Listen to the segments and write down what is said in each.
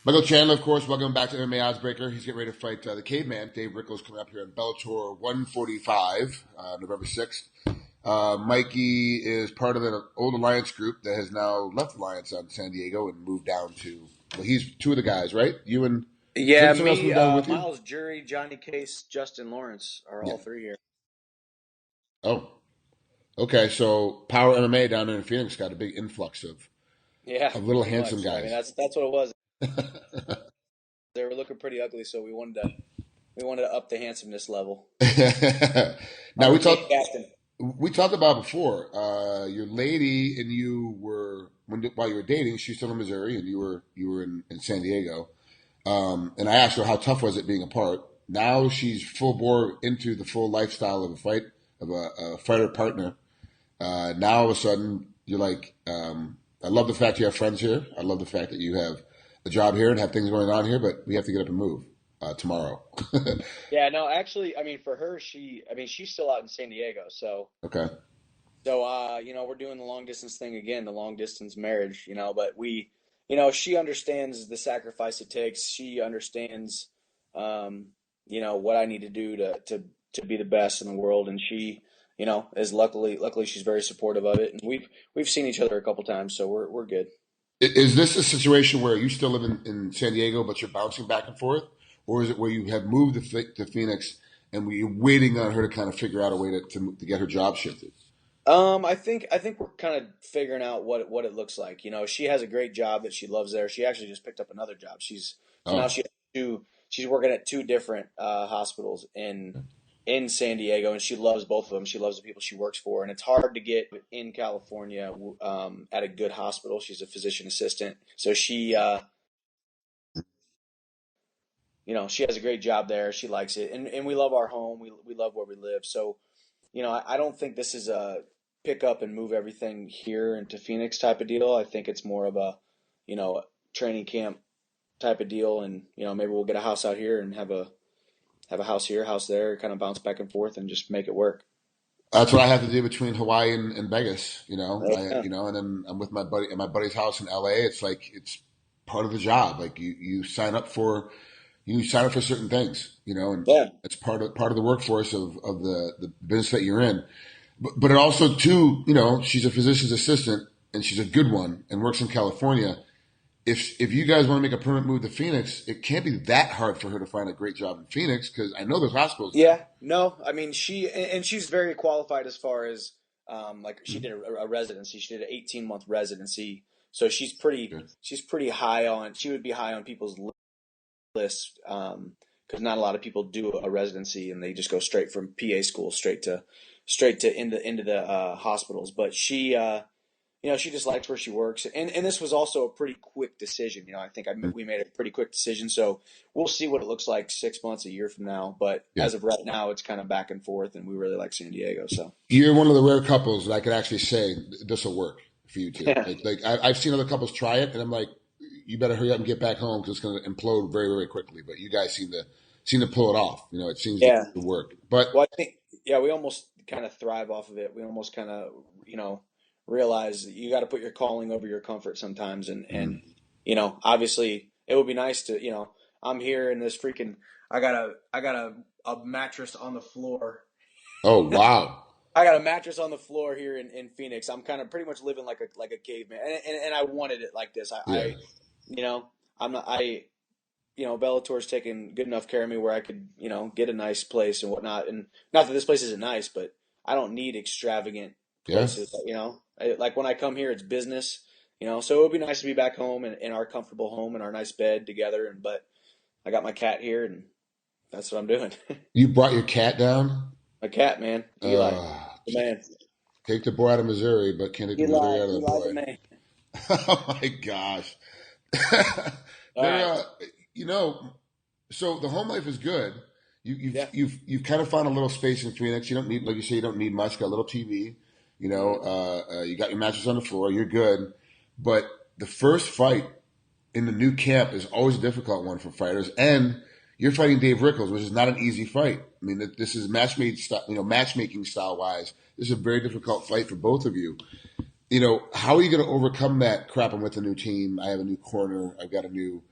Michael Chandler, of course, welcome back to MMAOddsBreaker. He's getting ready to fight the caveman, Dave Rickels, coming up here in Bellator 145, November 6th. Mikey is part of an old Alliance group that has now left Alliance on San Diego and moved down to, well, he's two of the guys, right? You and, Yeah, someone else me, moved down with you? Miles Jury, Johnny Case, Justin Lawrence are Yeah. all three here. Oh, okay. So Power MMA down there in Phoenix got a big influx Yeah, of little pretty handsome much. I mean, guys. that's what it was. They were looking pretty ugly, so we wanted to up the handsomeness level. Now I'm we the team talked. captain. We talked about before. Your lady and you were while you were dating. She's still in Missouri, and you were in San Diego. And I asked her how tough was it being apart. Now she's full bore into the full lifestyle of a fight of a fighter partner. Now all of a sudden you're like, I love the fact you have friends here. I love the fact that you have a job here and have things going on here. But we have to get up and move tomorrow. Yeah, no, actually, I mean, for her, she's still out in San Diego, so Okay. we're doing the long distance thing again, the long distance marriage, but she understands the sacrifice it takes. She understands, what I need to do to be the best in the world, and she, is luckily she's very supportive of it, and we've seen each other a couple times, so we're good. Is this a situation where you still live in San Diego, but you're bouncing back and forth? Or is it where you have moved to Phoenix and you're waiting on her to kind of figure out a way to get her job shifted? I think we're kind of figuring out what it looks like. She has a great job that she loves there. She actually just picked up another job. Now Oh, she has two. She's working at two different hospitals in San Diego, and she loves both of them. She loves the people she works for, and it's hard to get in California at a good hospital. She's a physician assistant, so she has a great job there. She likes it, and we love our home. We love where we live. So I don't think this is a pick up and move everything here into Phoenix type of deal. I think it's more of a, you know, training camp type of deal, and maybe we'll get a house out here and have a house here, house there, kind of bounce back and forth and just make it work. that's what I have to do between Hawaii and Vegas. Yeah, And then I'm with my buddy at my buddy's house in LA. It's like it's part of the job. Like you sign up for certain things, and yeah, it's part of the workforce of the business that you're in. But it also too, she's a physician's assistant and she's a good one and works in California. If you guys want to make a permanent move to Phoenix, it can't be that hard for her to find a great job in Phoenix because I know there's hospitals there. yeah. No, I mean she's very qualified as far as like she did a residency. She did an 18-month residency, so Okay. she's pretty high on. She would be high on people's list because not a lot of people do a residency and they just go straight from PA school straight to into the hospitals. But she just likes where she works, and this was also a pretty quick decision. I think we made a pretty quick decision, so we'll see what it looks like 6 months, a year from now. But Yeah. as of right now, it's kind of back and forth, and we really like San Diego. So You're one of the rare couples that I could actually say this will work for you two. yeah, I've seen other couples try it, and I'm like, you better hurry up and get back home because it's going to implode very, very quickly. But you guys seem to pull it off. It seems to yeah. work. But Well, I think we almost kind of thrive off of it. We almost kind of realize that you got to put your calling over your comfort sometimes, and obviously it would be nice to I'm here in this freaking I got a mattress on the floor. oh wow, I got a mattress on the floor here in Phoenix. I'm kind of pretty much living like a caveman, and I wanted it like this. yeah, You know, I'm not Bellator's taken good enough care of me where I could, get a nice place and whatnot. And not that this place isn't nice, but I don't need extravagant yeah. places. Like when I come here, it's business. So it would be nice to be back home in our comfortable home in our nice bed together. But I got my cat here, and that's what I'm doing. You brought your cat down. My cat, man, Eli, Uh, the man, Take the boy out of Missouri, but can't take the Missouri out of the Eli, the boy. man. Oh my gosh. All They're, right, you know, so the home life is good. yeah, You've kind of found a little space in Phoenix. You don't need, like you say, you don't need much. Got a little TV. hmm You got your mattress on the floor. You're good. But the first fight in the new camp is always a difficult one for fighters, and you're fighting Dave Rickels, which is not an easy fight. I mean, this is matchmaking style wise. This is a very difficult fight for both of you. How are you going to overcome that crap? I'm with a new team. I have a new corner. I've got a new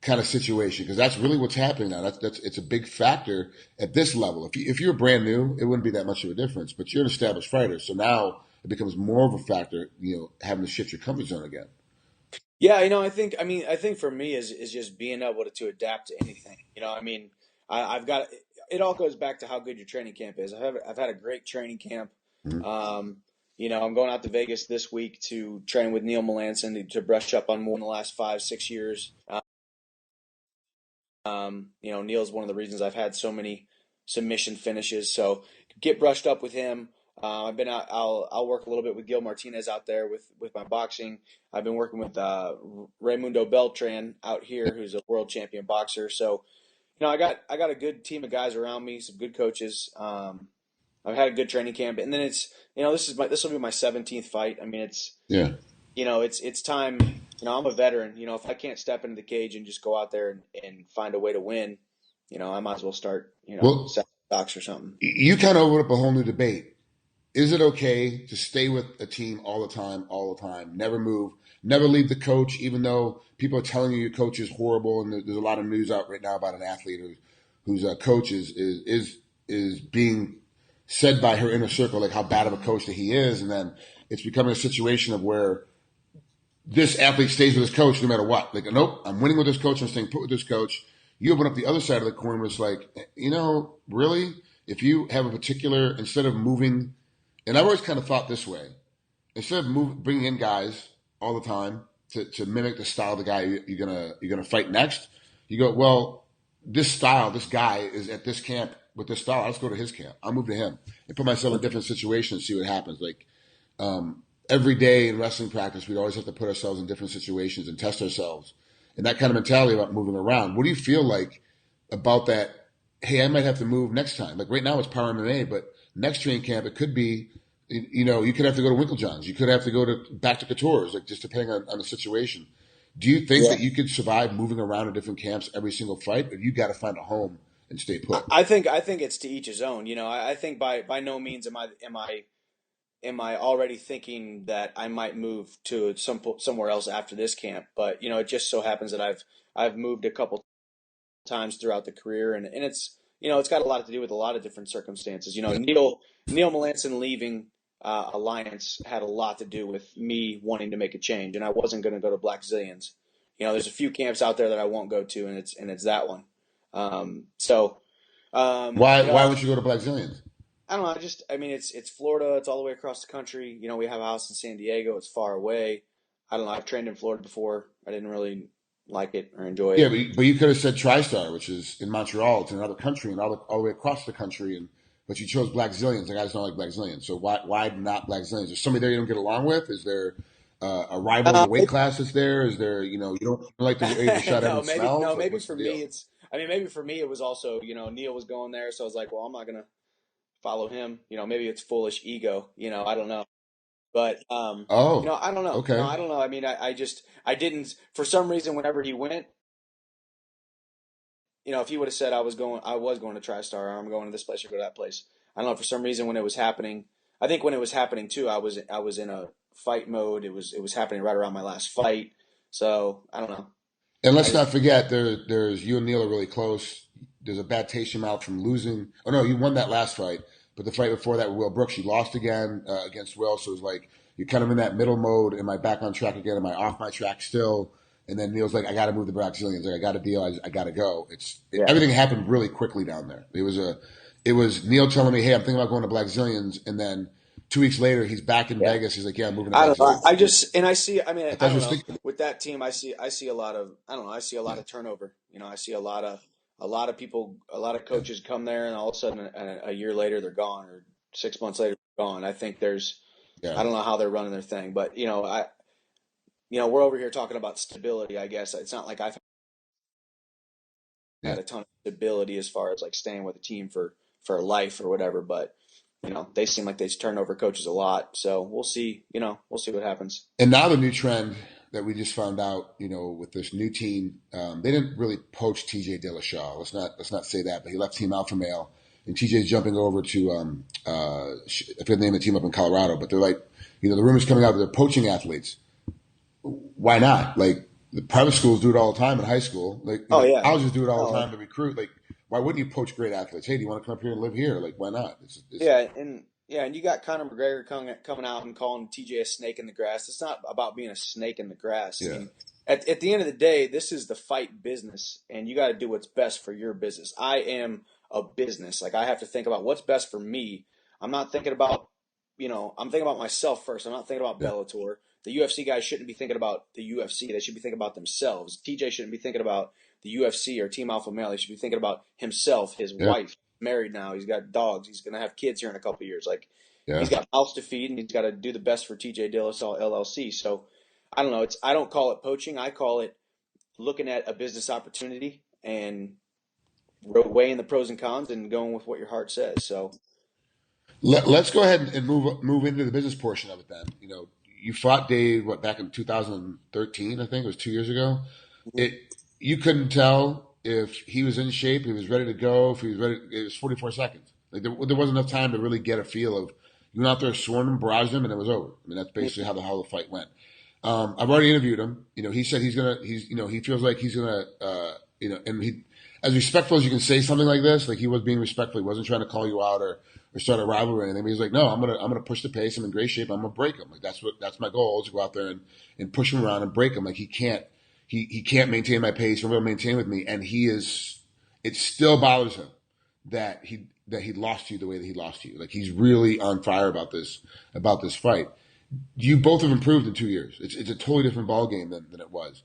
kind of situation, because that's really what's happening now. That's it's a big factor at this level. If you're brand new, it wouldn't be that much of a difference, but you're an established fighter, so now it becomes more of a factor. Having to shift your comfort zone again. Yeah, I think for me is just being able to adapt to anything. I've got it all goes back to how good your training camp is. I've had a great training camp. Mm-hmm. I'm going out to Vegas this week to train with Neil Melanson to brush up on more in the last 5-6 years. Neil's one of the reasons I've had so many submission finishes. So get brushed up with him. I've been out. I'll work a little bit with Gil Martinez out there with my boxing. I've been working with Raimundo Beltran out here, who's a world champion boxer. So, I got a good team of guys around me, some good coaches. I've had a good training camp, and then this will be my 17th fight. I mean, it's time. I'm a veteran. If I can't step into the cage and just go out there and find a way to win, I might as well start. Selling stocks or something. You kind of opened up a whole new debate. Is it okay to stay with a team all the time, never move, never leave the coach, even though people are telling you your coach is horrible, and there's a lot of news out right now about an athlete whose coach is being said by her inner circle like how bad of a coach that he is, and then it's becoming a situation of where this athlete stays with his coach no matter what. Like, nope, I'm winning with this coach, I'm staying put with this coach. You open up the other side of the coin where it's like, really, if you have a particular, instead of moving. And I've always kind of thought this way: instead of bringing in guys all the time to mimic the style of the guy you're gonna fight next, you go, well, this guy is at this camp with this style. Let's go to his camp. I'll move to him and put myself in different situations and see what happens. Like every day in wrestling practice, we'd always have to put ourselves in different situations and test ourselves. And that kind of mentality about moving around. What do you feel like about that? Hey, I might have to move next time. Like right now, it's Power MMA, but next training camp, it could be, you could have to go to Winklejohn's. You could have to go back to Couture's, like just depending on the situation. Do you think that you could survive moving around in different camps every single fight, or you got to find a home and stay put? I think it's to each his own. I think by no means am I already thinking that I might move to somewhere else after this camp. But it just so happens that I've moved a couple times throughout the career, and it's it's got a lot to do with a lot of different circumstances. Neil Melanson leaving Alliance had a lot to do with me wanting to make a change, and I wasn't going to go to Black Zillions. There's a few camps out there that I won't go to, and it's that one. Why would you go to Black Zillions? I don't know. It's Florida. It's all the way across the country. We have a house in San Diego. It's far away. I don't know. I've trained in Florida before. I didn't really like it or enjoy it. Yeah, but you could have said TriStar, which is in Montreal. It's in another country and all the way across the country. But you chose Black Zillions. The guys don't like Black Zillions. So why not Black Zillions? Is somebody there you don't get along with? Is there a rival in the weight class that's there? Is there, you don't like the way the shot ever smells? No, maybe for me maybe for me it was also, Neil was going there. So I was like, well, I'm not going to follow him. Maybe it's foolish ego. I don't know. But I don't know. Okay. No, I don't know. I didn't, for some reason, whenever he went, if he would have said I was going to TriStar, or I'm going to this place or go to that place. I don't know. For some reason, when it was happening, I think when it was happening too, I was in a fight mode. It was happening right around my last fight. So I don't know. And let's not forget, there's you and Neil are really close. There's a bad taste in your mouth from losing. Oh no, you won that last fight. But the fight before that with Will Brooks, you lost again against Will. So it was like you're kind of in that middle mode. Am I back on track again? Am I off my track still? And then Neil's like, I got to move the Brazilians. Like, I got a deal. I got to go. Everything happened really quickly down there. It was Neil telling me, hey, I'm thinking about going to Black Zillions. And then 2 weeks later, he's back in Vegas. He's like, yeah, I'm moving to Black Zillions. I don't know. With that team, I see a lot of, I don't know, I see a lot of turnover. I see a lot of people, a lot of coaches come there, and all of a sudden, a year later, they're gone, or 6 months later, they're gone. I think I don't know how they're running their thing, but we're over here talking about stability. I guess it's not like I've had a ton of stability as far as like staying with a team for life or whatever. But they seem like they turn over coaches a lot. So we'll see. We'll see what happens. And now the new trend that we just found out, with this new team, they didn't really poach TJ Dillashaw. Let's not say that, but he left Team Alpha Male, and TJ's jumping over to I forget the name of the team up in Colorado, but they're like, the rumors coming out that they're poaching athletes. Why not? Like, The private schools do it all the time in high school. Like, Oh yeah. colleges do it all the Oh time to recruit. Like, why wouldn't you poach great athletes? Hey, do you want to come up here and live here? Like, why not? and you got Conor McGregor coming out and calling TJ a snake in the grass. It's not about being a snake in the grass. I yeah, mean, at the end of the day, this is the fight business, and you got to do what's best for your business. I am a business. Like I have to think about what's best for me. I'm not thinking about, I'm thinking about myself first. I'm not thinking about yeah, Bellator. The UFC guys shouldn't be thinking about the UFC. They should be thinking about themselves. TJ shouldn't be thinking about the UFC or Team Alpha Male. He should be thinking about himself, his yeah, wife. Married now. He's got dogs. He's going to have kids here in a couple of years. Like yeah. he's got a house to feed, and he's got to do the best for TJ Dillashaw LLC. So I don't know. I don't call it poaching. I call it looking at a business opportunity and weighing the pros and cons and going with what your heart says. So Let's go ahead and move into the business portion of it then. You fought Dave back in 2013, I think it was 2 years ago. mhm. It You couldn't tell if he was in shape, if he was ready to go, if he was ready. It was 44 seconds. Like there wasn't enough time to really get a feel of. You went out there, swarmed him, barraged him, and it was over. I mean, that's basically how the fight went. I've already interviewed him. He said he feels like he's gonna, and he, as respectful as you can say something like this, like he was being respectful. He wasn't trying to call you out or start a rivalry or anything. But he's like, no, I'm gonna push the pace. I'm in great shape. I'm gonna break him. Like that's my goal is to go out there and push him around and break him. Like he can't maintain my pace. He'll maintain with me, and it still bothers him that he lost to you the way that he lost to you. Like he's really on fire about this fight. You both have improved in 2 years. It's a totally different ball game than it was.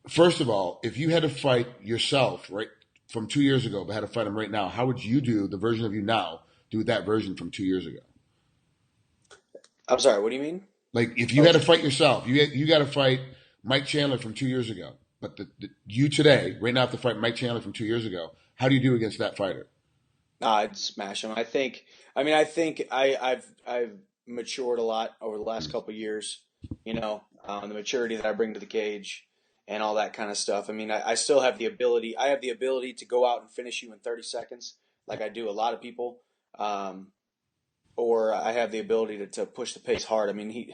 First of all, if you had to fight yourself right from 2 years ago, but had to fight him right now, how would you do the version of you now do that version from 2 years ago? I'm sorry. What do you mean? Like if you Oh, had to fight yourself, you got to fight Mike Chandler from 2 years ago. But you today, right now, have to fight Mike Chandler from 2 years ago. How do you do against that fighter? I'd smash him. I think I've matured a lot over the last couple of years. The maturity that I bring to the cage and all that kind of stuff. I mean, I still have the ability. I have the ability to go out and finish you in 30 seconds, like I do a lot of people. Um, or I have the ability to push the pace hard. I mean,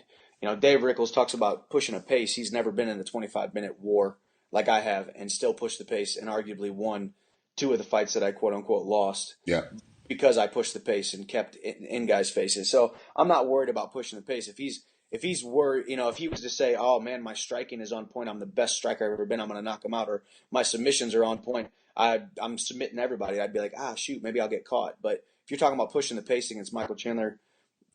Dave Rickels talks about pushing a pace. He's never been in a 25-minute war like I have and still pushed the pace and arguably won two of the fights that I quote unquote lost Yeah, because I pushed the pace and kept in guys' faces. So I'm not worried about pushing the pace. If he's worried, if he was to say, "Oh man, my striking is on point. I'm the best striker I've ever been. I'm going to knock him out," or my submissions are on point. I'm submitting everybody. I'd be like, shoot, maybe I'll get caught. But if you're talking about pushing the pace against Michael Chandler,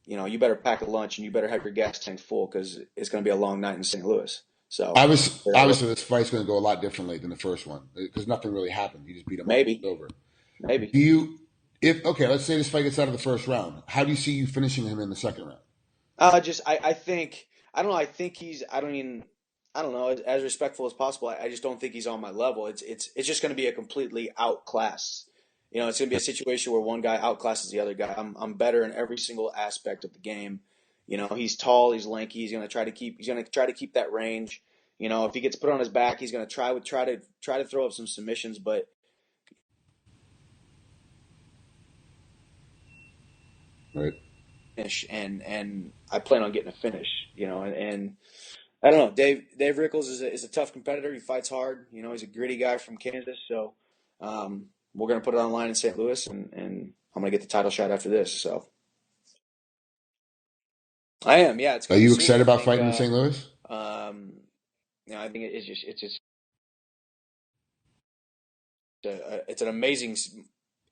you better pack a lunch and you better have your gas tank full because it's going to be a long night in St. Louis. So obviously this fight's going to go a lot differently than the first one because nothing really happened. You just beat him up. maybe, It's over. maybe. Do you? If okay, let's say this fight gets out of the first round. How do you see you finishing him in the second round? I think I don't know. I think I don't know. As respectful as possible. I just don't think he's on my level. It's just going to be a completely outclass. It's going to be a situation where one guy outclasses the other guy. I'm better in every single aspect of the game. He's tall, he's lanky. He's going to try to keep that range. If he gets put on his back, he's going to try to throw up some submissions, but Right. finish and I plan on getting a finish. And I don't know. Dave Rickels is a tough competitor. He fights hard. He's a gritty guy from Kansas. So we're gonna put it online in St. Louis, and I'm gonna get the title shot after this. So I am. Yeah, it's Are gonna be you sweet. excited I about think. fighting in St. Louis? Um, I think it's just it's an amazing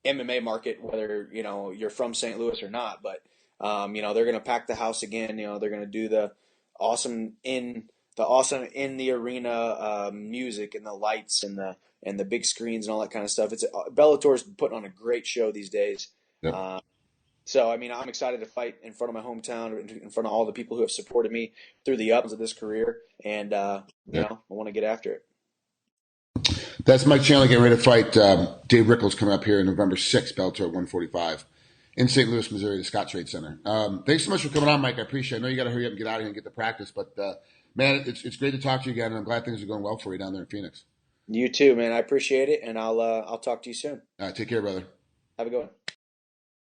MMA market, whether you're from St. Louis or not. But they're gonna pack the house again. They're gonna do awesome in awesome in the arena music and the lights and the big screens and all that kind of stuff. Bellator's putting on a great show these days. Yep. Uh, so I mean, I'm excited to fight in front of my hometown, in front of all the people who have supported me through the ups of this career, and Yep. I want to get after it. That's Mike Chandler getting ready to fight Dave Rickels coming up here on November 6th, Bellator 145 in St. Louis, Missouri, the Scottrade Center. Thanks so much for coming on, Mike. I appreciate it. I know you got to hurry up and get out of here and get the practice, but man, it's great to talk to you again, and I'm glad things are going well for you down there in Phoenix. You too, man. I appreciate it, and I'll talk to you soon. Take care, brother. Have a good one.